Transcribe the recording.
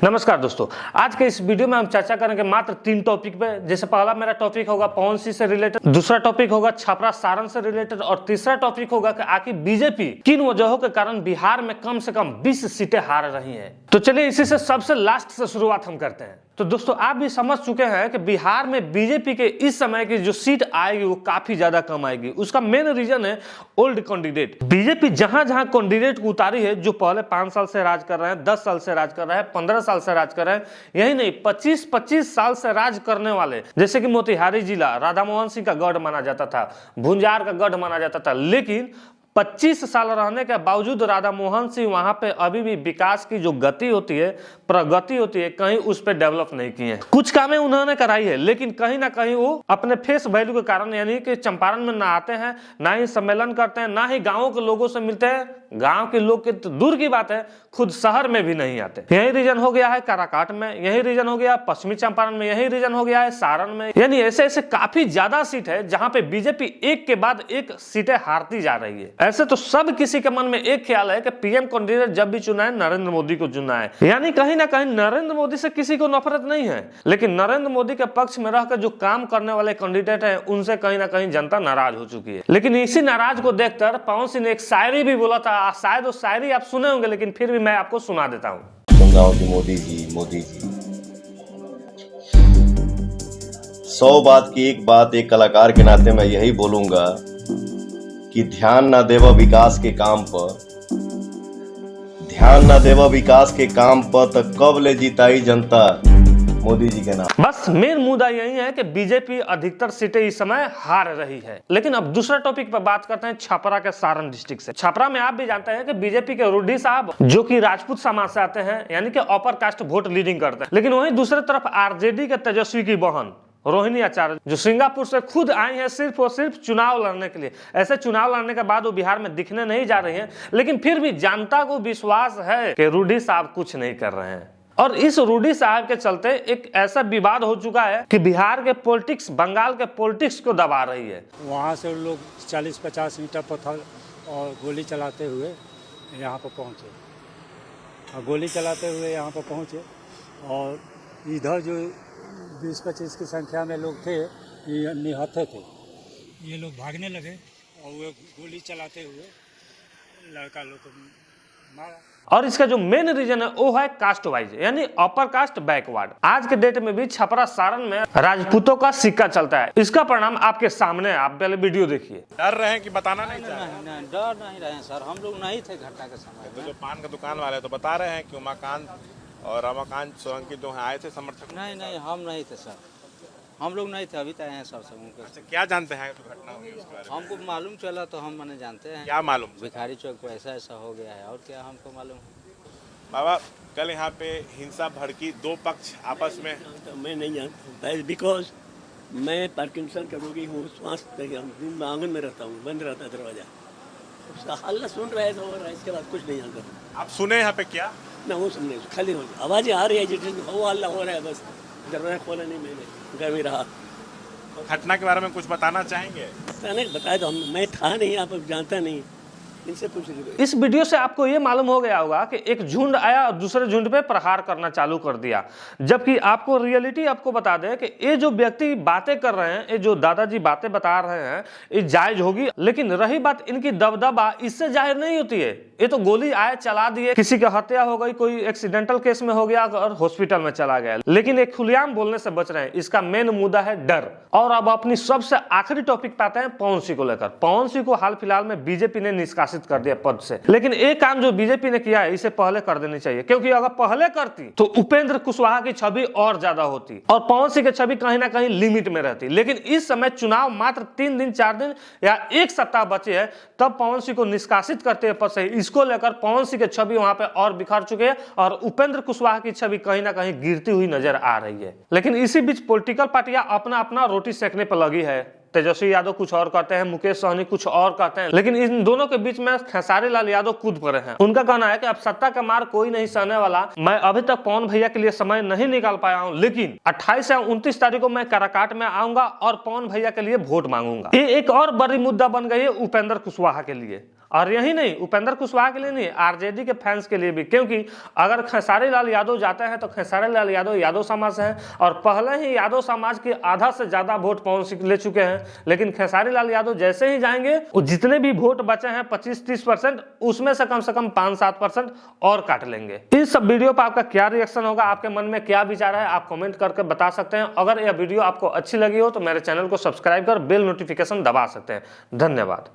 नमस्कार दोस्तों, आज के इस वीडियो में हम चर्चा करेंगे मात्र 3 टॉपिक पे। जैसे पहला मेरा टॉपिक होगा पवन सिंह से रिलेटेड, दूसरा टॉपिक होगा छपरा सारण से रिलेटेड और तीसरा टॉपिक होगा कि आखिर बीजेपी किन वजहों के कारण बिहार में कम से कम 20 सीटें हार रही हैं। तो चलिए इसी से सबसे लास्ट से शुरुआत हम करते हैं। तो दोस्तों आप भी समझ चुके हैं कि बिहार में बीजेपी के इस समय की जो सीट आएगी वो काफी ज्यादा कम आएगी। उसका मेन रीजन है ओल्ड कैंडिडेट। बीजेपी जहां जहां कैंडिडेट को उतारी है जो पहले 5 साल से राज कर रहे हैं, 10 साल से राज कर रहे हैं, 15 साल से राज कर रहे हैं, यही नहीं 25 साल से राज करने वाले, जैसे कि मोतिहारी जिला राधा मोहन सिंह का गढ़ माना जाता था, भुंजार का गढ़ माना जाता था, लेकिन 25 साल रहने के बावजूद राधा मोहन सिंह वहां पे अभी भी विकास की जो गति होती है, प्रगति होती है, कहीं उस पर डेवलप नहीं किए हैं। कुछ कामें उन्होंने कराई है लेकिन कहीं ना कहीं वो अपने फेस वैल्यू के कारण, यानी कि चंपारण में ना आते हैं, ना ही सम्मेलन करते हैं, ना ही गाँव के लोगों से मिलते हैं। गांव के लोग के तो दूर की बात है, खुद शहर में भी नहीं आते। यही रीजन हो गया है काराकाट में, यही रीजन हो गया पश्चिमी चंपारण में, यही रीजन हो गया है सारण में। यानी ऐसे ऐसे काफी ज्यादा सीट है जहां पे बीजेपी एक के बाद एक सीटें हारती जा रही है। ऐसे तो सब किसी के मन में एक ख्याल है कि पीएम कैंडिडेट जब भी चुना है नरेंद्र मोदी को चुना है। यानी कहीं ना कहीं नरेंद्र मोदी से किसी को नफरत नहीं है, लेकिन नरेंद्र मोदी के पक्ष में रहकर जो काम करने वाले कैंडिडेट है उनसे कहीं ना कहीं जनता नाराज हो चुकी है। लेकिन इसी नाराज को देखकर पवन सिंह ने एक शायरी भी बोला था। शायद वो शायरी आप सुने होंगे, लेकिन फिर भी मैं आपको सुना देता हूँ। मोदी जी 100 बात की एक बात, एक कलाकार के नाते मैं यही बोलूंगा कि ध्यान ना देवा विकास के काम पर, ध्यान ना देवा विकास के काम पर, तो कब ले जीताई जनता मोदी जी के नाम। बस मेन मुद्दा यही है कि बीजेपी अधिकतर सीटें इस समय हार रही है। लेकिन अब दूसरा टॉपिक पर बात करते हैं छपरा के सारण डिस्ट्रिक्ट से। छपरा में आप भी जानते हैं कि बीजेपी के रुड्डी साहब जो कि राजपूत समाज से आते हैं, यानी कि अपर कास्ट वोट लीडिंग करते हैं। लेकिन वहीं दूसरी तरफ आरजेडी के तेजस्वी की बहन रोहिणी आचार्य जो सिंगापुर से खुद आई है सिर्फ और सिर्फ चुनाव लड़ने के लिए। ऐसे चुनाव लड़ने के बाद वो बिहार में दिखने नहीं जा रही है, लेकिन फिर भी जनता को विश्वास है कि रुड्डी साहब कुछ नहीं कर रहे हैं। और इस रुड्डी साहब के चलते एक ऐसा विवाद हो चुका है कि बिहार के पॉलिटिक्स बंगाल के पॉलिटिक्स को दबा रही है। वहाँ से लोग 40-50 मीटर पत्थर और गोली चलाते हुए यहाँ पर पहुँचे, और गोली चलाते हुए यहाँ पर पहुँचे, और इधर जो 20-25 की संख्या में लोग थे ये निहत्थे थे। ये लोग भागने लगे और वो गोली चलाते हुए लड़का लोग को मारा। और इसका जो मेन रीजन है वो है कास्ट वाइज, यानी अपर कास्ट बैकवर्ड। आज के डेट में भी छपरा सारण में राजपूतों का सिक्का चलता है। इसका परिणाम आपके सामने है, आप पहले वीडियो देखिए। डर रहे हैं कि बताना नहीं चाह रहे? नहीं, डर नहीं रहे सर, हम लोग नहीं थे घटना के समय। तो जो पान का दुकान वाले तो बता रहे हैं कि उमाकांत और रमाकांत सोलंकी जो आए थे समर्थक। नहीं, हम नहीं थे सर, हम लोग नहीं थे, अभी तक हैं सर सब। अच्छा, क्या जानते हैं जो घटना हुई उसके बारे में? हमको मालूम चला तो हम मैंने जानते हैं। क्या मालूम? भिखारी चौक पर ऐसा हो गया है, और क्या हमको मालूम। बाबा कल यहाँ पे हिंसा भड़की, 2 पक्ष आपस में। मैं नहीं जानता, बिकॉज मैं पार्किंसन का रोगी हूँ, श्वास दिन में आंगन में रहता हूँ, बंद रहता है दरवाजा, उसका हल्ला सुन रहे थे और इसके बाद कुछ नहीं जानता। आप सुने यहाँ पे क्या? मैं वो सुन रही खाली हो आवाज़ें आ रही है, जिस वो हल्ला हो रहा है, बस दरवाजा खोला नहीं मैंने, घर में रहा। घटना के बारे में कुछ बताना चाहेंगे? बताया तो मैं था नहीं, आप जानता नहीं, इनसे पूछ लीजिए। इस वीडियो से आपको ये मालूम हो गया होगा कि एक झुंड आया और दूसरे झुंड पे प्रहार करना चालू कर दिया, जबकि आपको रियलिटी आपको बता दें कि ये जो व्यक्ति बातें कर रहे हैं, ये जो दादाजी बातें बता रहे हैं, ये जायज होगी। लेकिन रही बात इनकी दबदबा, इससे जाहिर नहीं होती है। ये तो गोली आए चला दिए, किसी की हत्या हो गई, कोई एक्सीडेंटल केस में हो गया और हॉस्पिटल में चला गया, लेकिन एक खुलेआम बोलने से बच रहे हैं। इसका मेन मुद्दा है डर। और अब अपनी सबसे आखिरी टॉपिक पे आते हैं पवन सिंह को लेकर। पवन सिंह को हाल फिलहाल में बीजेपी ने निष्कासित कर दिया पद से, लेकिन एक काम जो बीजेपी ने किया है इसे पहले कर देनी चाहिए, क्योंकि अगर पहले करती तो उपेंद्र कुशवाहा की छवि और ज्यादा होती और पवन सिंह की छवि कहीं ना कहीं लिमिट में रहती। लेकिन इस समय चुनाव मात्र 3 दिन 4 दिन या 1 सप्ताह बचे हैं, तब पवन सिंह को निष्कासित करते हैं पद से। इसको लेकर पवन सिंह की छवि वहां पे और बिखर चुके हैं और उपेंद्र कुशवाहा की छवि कहीं ना कहीं गिरती हुई नजर आ रही है। लेकिन इसी बीच पॉलिटिकल पार्टियां अपना अपना रोटी सेकने पर लगी है। तेजस्वी यादव कुछ और कहते हैं, मुकेश सहनी कुछ और कहते हैं, लेकिन इन दोनों के बीच में खेसारी लाल यादव कूद पड़े हैं। उनका कहना है कि अब सत्ता का मार कोई नहीं सहने वाला। मैं अभी तक पवन भैया के लिए समय नहीं निकाल पाया हूं, लेकिन 28 या 29 तारीख को मैं काराकाट में आऊंगा और पवन भैया के लिए वोट मांगूंगा। ये एक और बड़ी मुद्दा बन गई है उपेंद्र कुशवाहा के लिए। और यही नहीं, उपेंद्र कुशवाहा के लिए नहीं, आरजेडी के फैंस के लिए भी, क्योंकि अगर खेसारी लाल यादव जाते हैं तो खेसारी लाल यादव यादव समाज से हैं और पहले ही यादव समाज के आधा से ज्यादा वोट पवन सिंह ले चुके हैं। लेकिन खेसारी लाल यादव जैसे ही जाएंगे जितने भी वोट बचे हैं 25-30%, उसमें से कम 5-7% और काट लेंगे। इस सब वीडियो पर आपका क्या रिएक्शन होगा, आपके मन में क्या विचार है, आप कमेंट करके बता सकते हैं। अगर यह वीडियो आपको अच्छी लगी हो तो मेरे चैनल को सब्सक्राइब कर बेल नोटिफिकेशन दबा सकते हैं। धन्यवाद।